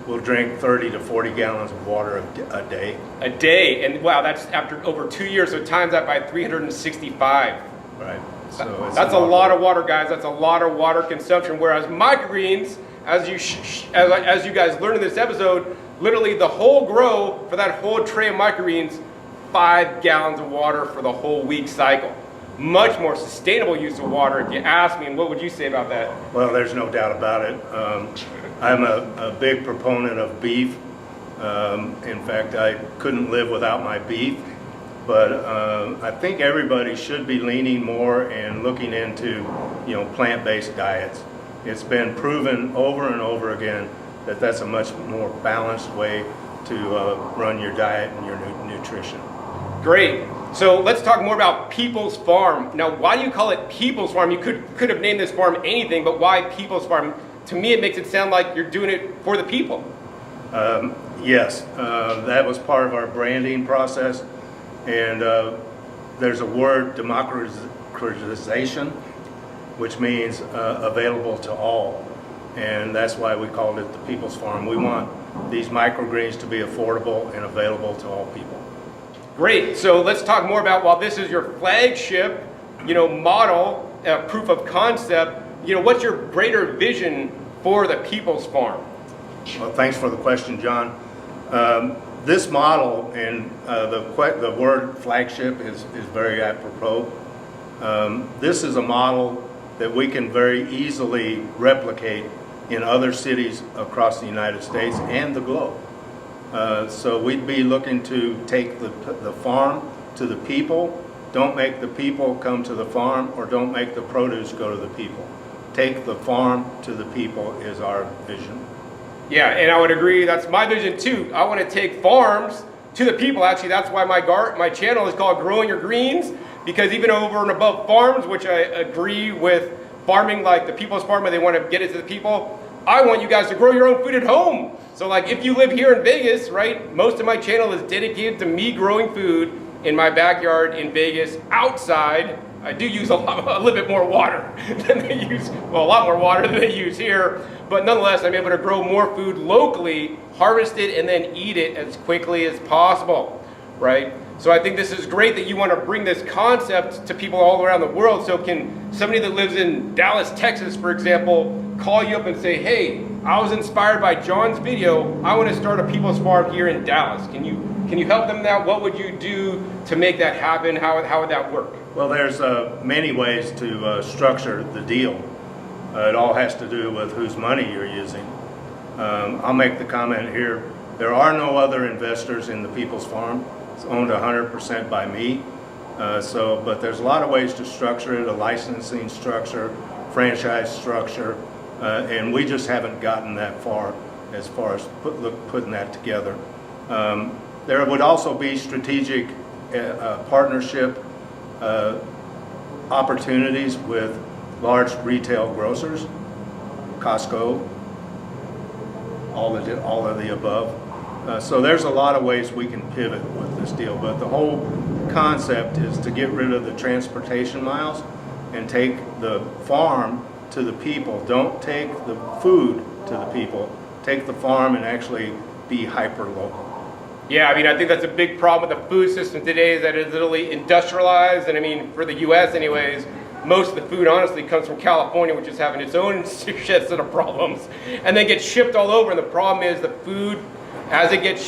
will drink 30 to 40 gallons of water a day. A day, and wow, that's after over 2 years, so times that by 365. Right. So it's that's a lot of water, guys. That's a lot of water consumption. Whereas microgreens, as you guys learned in this episode, literally the whole grow for that whole tray of microgreens, 5 gallons of water for the whole week cycle. Much more sustainable use of water, if you ask me. And what would you say about that? Well, there's no doubt about it. I'm a big proponent of beef. In fact, I couldn't live without my beef. But I think everybody should be leaning more and looking into, plant-based diets. It's been proven over and over again that that's a much more balanced way to run your diet and your nutrition. Great. So let's talk more about People's Farm. Now, why do you call it People's Farm? You could have named this farm anything, but why People's Farm? To me, it makes it sound like you're doing it for the people. Yes, that was part of our branding process. And there's a word, democratization, which means available to all. And that's why we called it the People's Farm. We want these microgreens to be affordable and available to all people. Great. So let's talk more about, while this is your flagship, model, proof of concept, what's your greater vision for the People's Farm? Well, thanks for the question, John. This model, and the word flagship is very apropos. This is a model that we can very easily replicate in other cities across the United States and the globe. So we'd be looking to take the farm to the people. Don't make the people come to the farm, or don't make the produce go to the people. Take the farm to the people is our vision. Yeah, and I would agree. That's my vision too. I want to take farms to the people. Actually, that's why my channel is called Growing Your Greens, because even over and above farms, which I agree with farming like the People's Farm, where they want to get it to the people, I want you guys to grow your own food at home. So like if you live here in Vegas, right, most of my channel is dedicated to me growing food in my backyard in Vegas. Outside, I do use a little bit more water than they use, well, a lot more water than they use here, but nonetheless, I'm able to grow more food locally, harvest it, and then eat it as quickly as possible, right? So I think this is great that you want to bring this concept to people all around the world. So can somebody that lives in Dallas, Texas, for example, call you up and say, hey, I was inspired by John's video, I want to start a People's Farm here in Dallas. Can you help them out? What would you do to make that happen? How would that work? Well, there's many ways to structure the deal. It all has to do with whose money you're using. I'll make the comment here. There are no other investors in the People's Farm. It's owned 100% by me. But there's a lot of ways to structure it, a licensing structure, franchise structure, and we just haven't gotten that far as putting that together. There would also be strategic partnership opportunities with large retail grocers, Costco, all of the above. So there's a lot of ways we can pivot with this deal, but the whole concept is to get rid of the transportation miles and take the farm to the people. Don't take the food to the people. Take the farm and actually be hyper-local. Yeah, I mean, I think that's a big problem with the food system today, is that it's literally industrialized. And I mean, for the US anyways, most of the food honestly comes from California, which is having its own shit set of problems, and then gets shipped all over. And the problem is the food, as it gets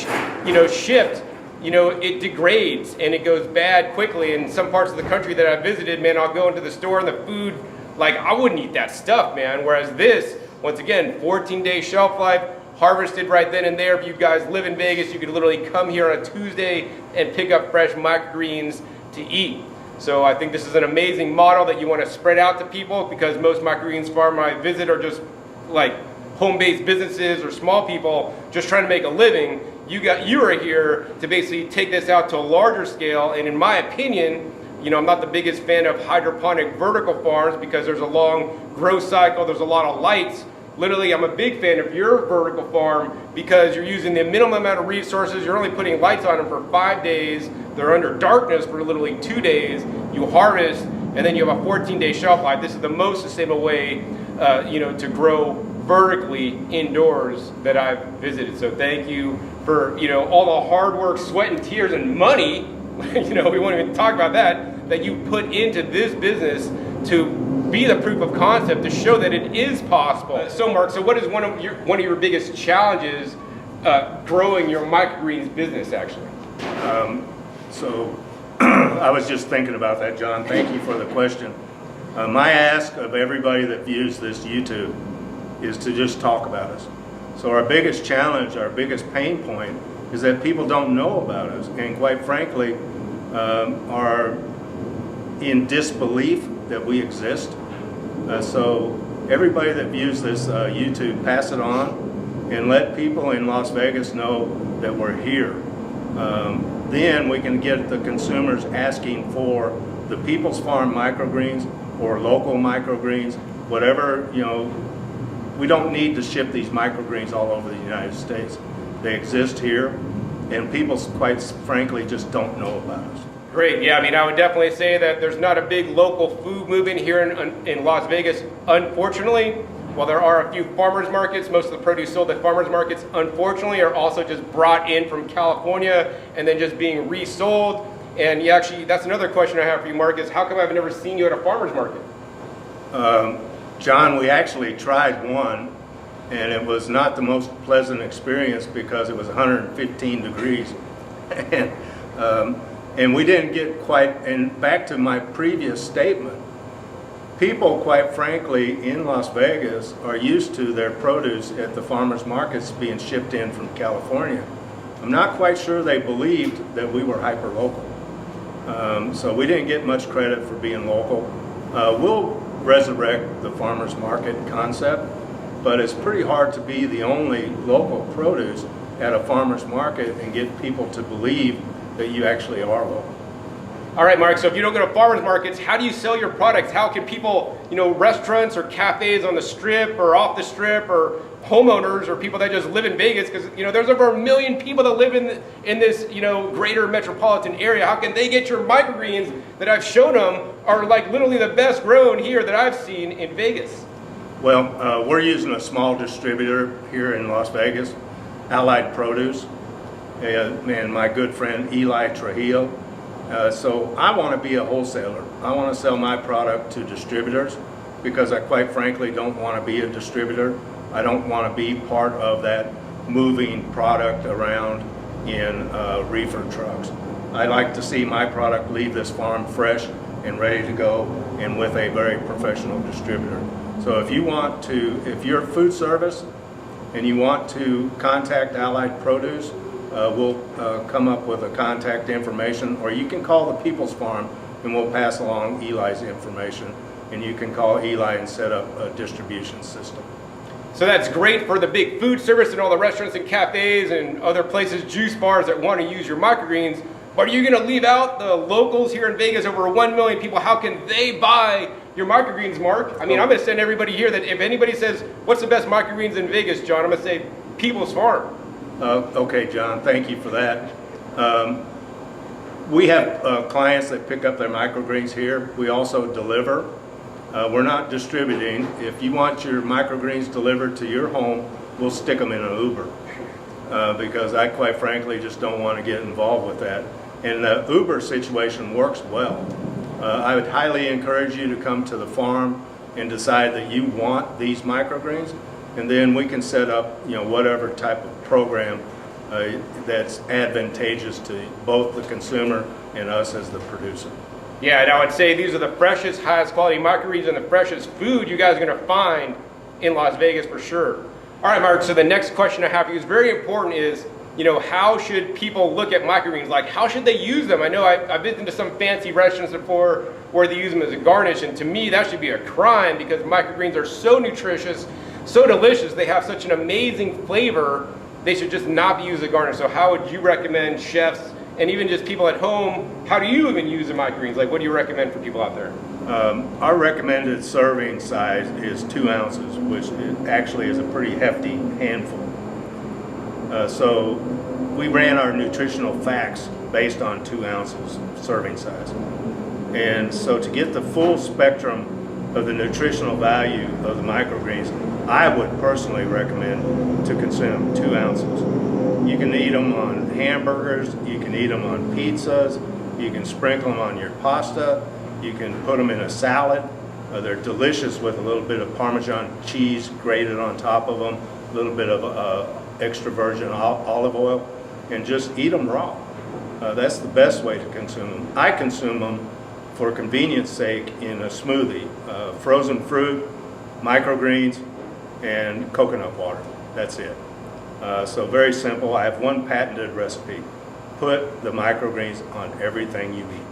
shipped, it degrades and it goes bad quickly. In some parts of the country that I visited, man, I'll go into the store and the food, like, I wouldn't eat that stuff, man. Whereas this, once again, 14-day shelf life, harvested right then and there. If you guys live in Vegas, you could literally come here on a Tuesday and pick up fresh microgreens to eat. So I think this is an amazing model that you want to spread out to people, because most microgreens farm I visit are just like home-based businesses or small people just trying to make a living. You are here to basically take this out to a larger scale. And in my opinion, I'm not the biggest fan of hydroponic vertical farms because there's a long growth cycle, there's a lot of lights. Literally, I'm a big fan of your vertical farm because you're using the minimum amount of resources. You're only putting lights on them for 5 days. They're under darkness for literally 2 days. You harvest, and then you have a 14-day shelf life. This is the most sustainable way, to grow vertically indoors that I've visited. So thank you for, you know, all the hard work, sweat and tears and money, you know, we won't even talk about that you put into this business to be the proof of concept to show that it is possible. So Mark, so what is one of your biggest challenges growing your microgreens business actually? So I was just thinking about that, John. Thank you for the question. My ask of everybody that views this YouTube is to just talk about us. So our biggest challenge, our biggest pain point is that people don't know about us, and quite frankly are in disbelief that we exist. So everybody that views this YouTube, pass it on and let people in Las Vegas know that we're here. Then we can get the consumers asking for the People's Farm microgreens or local microgreens, whatever, you know. We don't need to ship these microgreens all over the United States. They exist here, and people, quite frankly, just don't know about us. Great, yeah, I mean, I would definitely say that there's not a big local food movement here in Las Vegas, unfortunately. While there are a few farmers markets, most of the produce sold at farmers markets, unfortunately, are also just brought in from California and then just being resold. And you actually, that's another question I have for you, Mark, is how come I've never seen you at a farmer's market? John, we actually tried one, and it was not the most pleasant experience because it was 115 degrees. And we didn't get quite, and back to my previous statement, people, quite frankly, in Las Vegas are used to their produce at the farmers markets being shipped in from California. I'm not quite sure they believed that we were hyperlocal. So we didn't get much credit for being local. We'll resurrect the farmers market concept, but it's pretty hard to be the only local produce at a farmers market and get people to believe that you actually are local. All right, Mark, so if you don't go to farmers markets, how do you sell your products? How can people, you know, restaurants or cafes on the strip or off the strip or homeowners or people that just live in Vegas, because, you know, there's over 1 million people that live in this, you know, greater metropolitan area. How can they get your microgreens that I've shown them are like literally the best grown here that I've seen in Vegas? Well, we're using a small distributor here in Las Vegas, Allied Produce, and my good friend Eli Trujillo. So I want to be a wholesaler. I want to sell my product to distributors because I quite frankly don't want to be a distributor. I don't want to be part of that moving product around in reefer trucks. I like to see my product leave this farm fresh and ready to go and with a very professional distributor. So if you're a food service and you want to contact Allied Produce, we'll come up with a contact information, or you can call the People's Farm and we'll pass along Eli's information, and you can call Eli and set up a distribution system. So that's great for the big food service and all the restaurants and cafes and other places, juice bars that want to use your microgreens. But are you going to leave out the locals here in Vegas, over 1 million people? How can they buy your microgreens, Mark? I mean, I'm going to send everybody here that if anybody says, what's the best microgreens in Vegas, John, I'm going to say People's Farm. Okay, John, thank you for that. We have clients that pick up their microgreens here. We also deliver. We're not distributing. If you want your microgreens delivered to your home, we'll stick them in an Uber because I quite frankly just don't want to get involved with that. And the Uber situation works well. I would highly encourage you to come to the farm and decide that you want these microgreens, and then we can set up, you know, whatever type of program that's advantageous to both the consumer and us as the producer. Yeah, and I would say these are the freshest, highest quality microgreens and the freshest food you guys are going to find in Las Vegas for sure. All right, Mark, so the next question I have for you is very important is, you know, how should people look at microgreens? Like, how should they use them? I know I've been to some fancy restaurants before where they use them as a garnish, and to me that should be a crime because microgreens are so nutritious, so delicious, they have such an amazing flavor, they should just not be used as a garnish. So how would you recommend chefs and even just people at home, how do you even use the microgreens? Like, what do you recommend for people out there? Our recommended serving size is 2 ounces, which actually is a pretty hefty handful. So we ran our nutritional facts based on 2 ounces serving size. And so to get the full spectrum of the nutritional value of the microgreens, I would personally recommend to consume 2 ounces. You can eat them on hamburgers, you can eat them on pizzas, you can sprinkle them on your pasta, you can put them in a salad. They're delicious with a little bit of Parmesan cheese grated on top of them, a little bit of extra virgin olive oil, and just eat them raw. That's the best way to consume them. I consume them for convenience sake in a smoothie, frozen fruit, microgreens, and coconut water. That's it. So very simple. I have one patented recipe. Put the microgreens on everything you eat.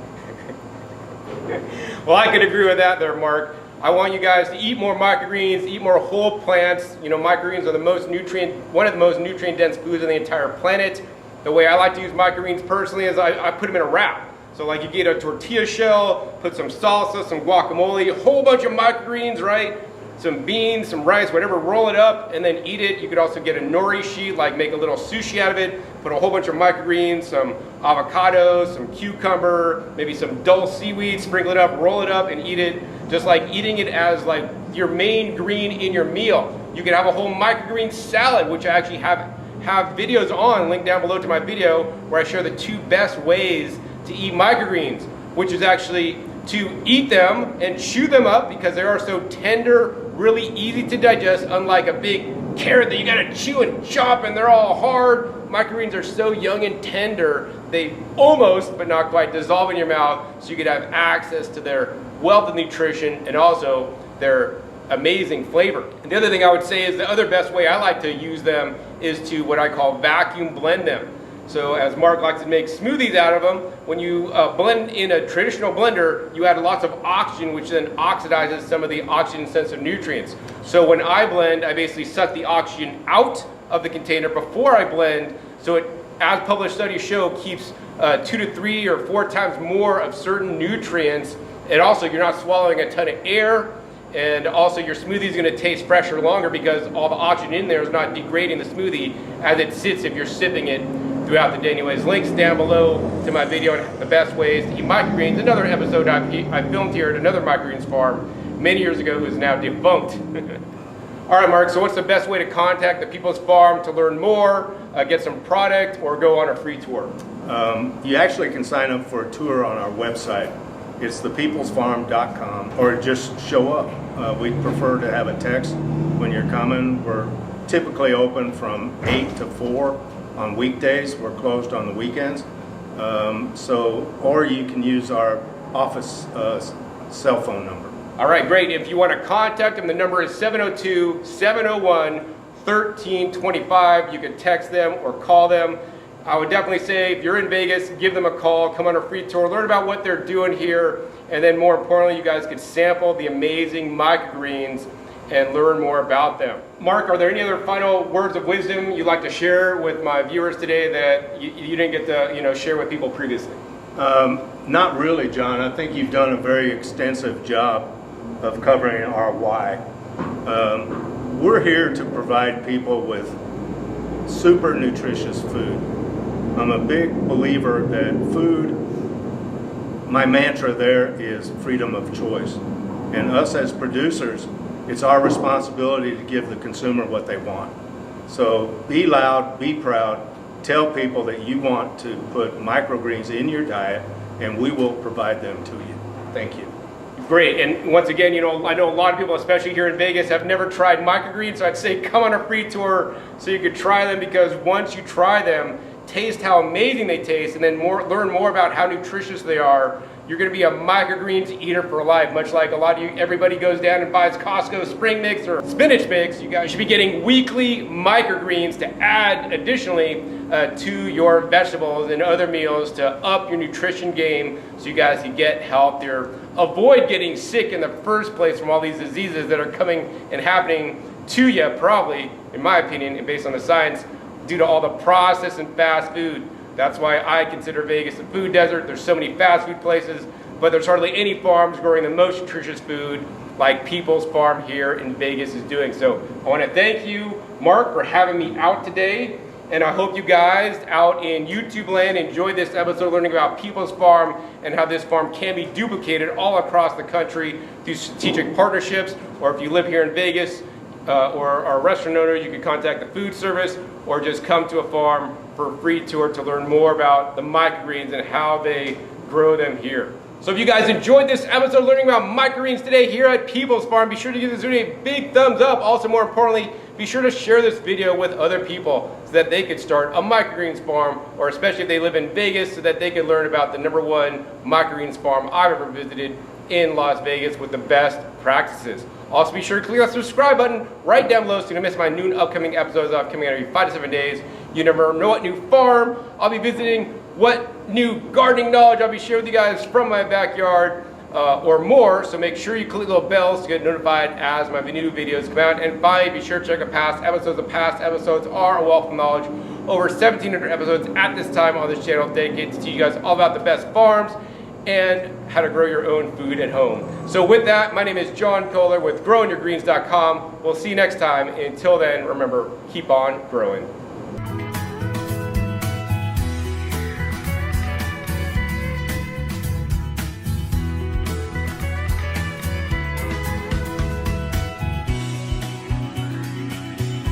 Well, I can agree with that there, Mark. I want you guys to eat more microgreens, eat more whole plants. You know, microgreens are one of the most nutrient-dense foods on the entire planet. The way I like to use microgreens personally is I put them in a wrap. So like you get a tortilla shell, put some salsa, some guacamole, a whole bunch of microgreens, right? Some beans, some rice, whatever, roll it up and then eat it. You could also get a nori sheet, like make a little sushi out of it, put a whole bunch of microgreens, some avocados, some cucumber, maybe some dull seaweed, sprinkle it up, roll it up and eat it, just like eating it as like your main green in your meal. You could have a whole microgreen salad, which I actually have videos on, link down below to my video, where I share the 2 best ways to eat microgreens, which is actually to eat them and chew them up because they are so tender, really easy to digest, unlike a big carrot that you gotta chew and chop and they're all hard. Microgreens are so young and tender, they almost, but not quite, dissolve in your mouth, so you could have access to their wealth of nutrition and also their amazing flavor. And the other thing I would say is the other best way I like to use them is to what I call vacuum blend them. So as Mark likes to make smoothies out of them, when you blend in a traditional blender, you add lots of oxygen, which then oxidizes some of the oxygen-sensitive nutrients. So when I blend, I basically suck the oxygen out of the container before I blend, so it, as published studies show, keeps 2 to 3 or 4 times more of certain nutrients. And also, you're not swallowing a ton of air, and also your smoothie is going to taste fresher longer because all the oxygen in there is not degrading the smoothie as it sits if you're sipping it throughout the day. Anyways, links down below to my video on the best ways to eat microgreens. Another episode I filmed here at another microgreens farm many years ago who is now defunct. All right, Mark, so what's the best way to contact the People's Farm to learn more, get some product, or go on a free tour? You actually can sign up for a tour on our website. It's thepeoplesfarm.com, or just show up. We'd prefer to have a text when you're coming. We're typically open from 8 to 4 on weekdays. We're closed on the weekends. Or you can use our office cell phone number. All right, great. If you want to contact them, the number is 702-701-1325. You can text them or call them. I would definitely say if you're in Vegas, give them a call, come on a free tour, learn about what they're doing here, and then more importantly, you guys could sample the amazing microgreens and learn more about them. Mark, are there any other final words of wisdom you'd like to share with my viewers today that you didn't get to share with people previously? Not really, John. I think you've done a very extensive job of covering our why. We're here to provide people with super nutritious food. I'm a big believer that food, my mantra there is freedom of choice. And us as producers, it's our responsibility to give the consumer what they want. So be loud, be proud, tell people that you want to put microgreens in your diet, and we will provide them to you. Thank you. Great, and once again, I know a lot of people, especially here in Vegas, have never tried microgreens, so I'd say come on a free tour so you could try them, because once you try them, taste how amazing they taste, and then learn more about how nutritious they are, you're going to be a microgreens eater for life, much like everybody goes down and buys Costco spring mix or spinach mix. You guys should be getting weekly microgreens to add additionally to your vegetables and other meals to up your nutrition game so you guys can get healthier. Avoid getting sick in the first place from all these diseases that are coming and happening to you, probably, in my opinion, and based on the science, due to all the processed and fast food. That's why I consider Vegas a food desert. There's so many fast food places, but there's hardly any farms growing the most nutritious food like People's Farm here in Vegas is doing. So I want to thank you, Mark, for having me out today. And I hope you guys out in YouTube land enjoyed this episode learning about People's Farm and how this farm can be duplicated all across the country through strategic partnerships, or if you live here in Vegas, or our restaurant owner, you can contact the food service or just come to a farm for a free tour to learn more about the microgreens and how they grow them here. So if you guys enjoyed this episode learning about microgreens today here at People's Farm, be sure to give this video a big thumbs up. Also, more importantly, be sure to share this video with other people so that they could start a microgreens farm, or especially if they live in Vegas, so that they could learn about the #1 microgreens farm I've ever visited in Las Vegas with the best practices. Also, be sure to click that subscribe button right down below so you don't miss my new upcoming episodes coming out every 5 to 7 days. You never know what new farm I'll be visiting, what new gardening knowledge I'll be sharing with you guys from my backyard, or more. So make sure you click the little bells to get notified as my new videos come out. And finally, be sure to check out past episodes. The past episodes are a wealth of knowledge. Over 1,700 episodes at this time on this channel dedicated to teach you guys all about the best farms and how to grow your own food at home. So with that, my name is John Kohler with growingyourgreens.com. We'll see you next time. Until then, remember, keep on growing.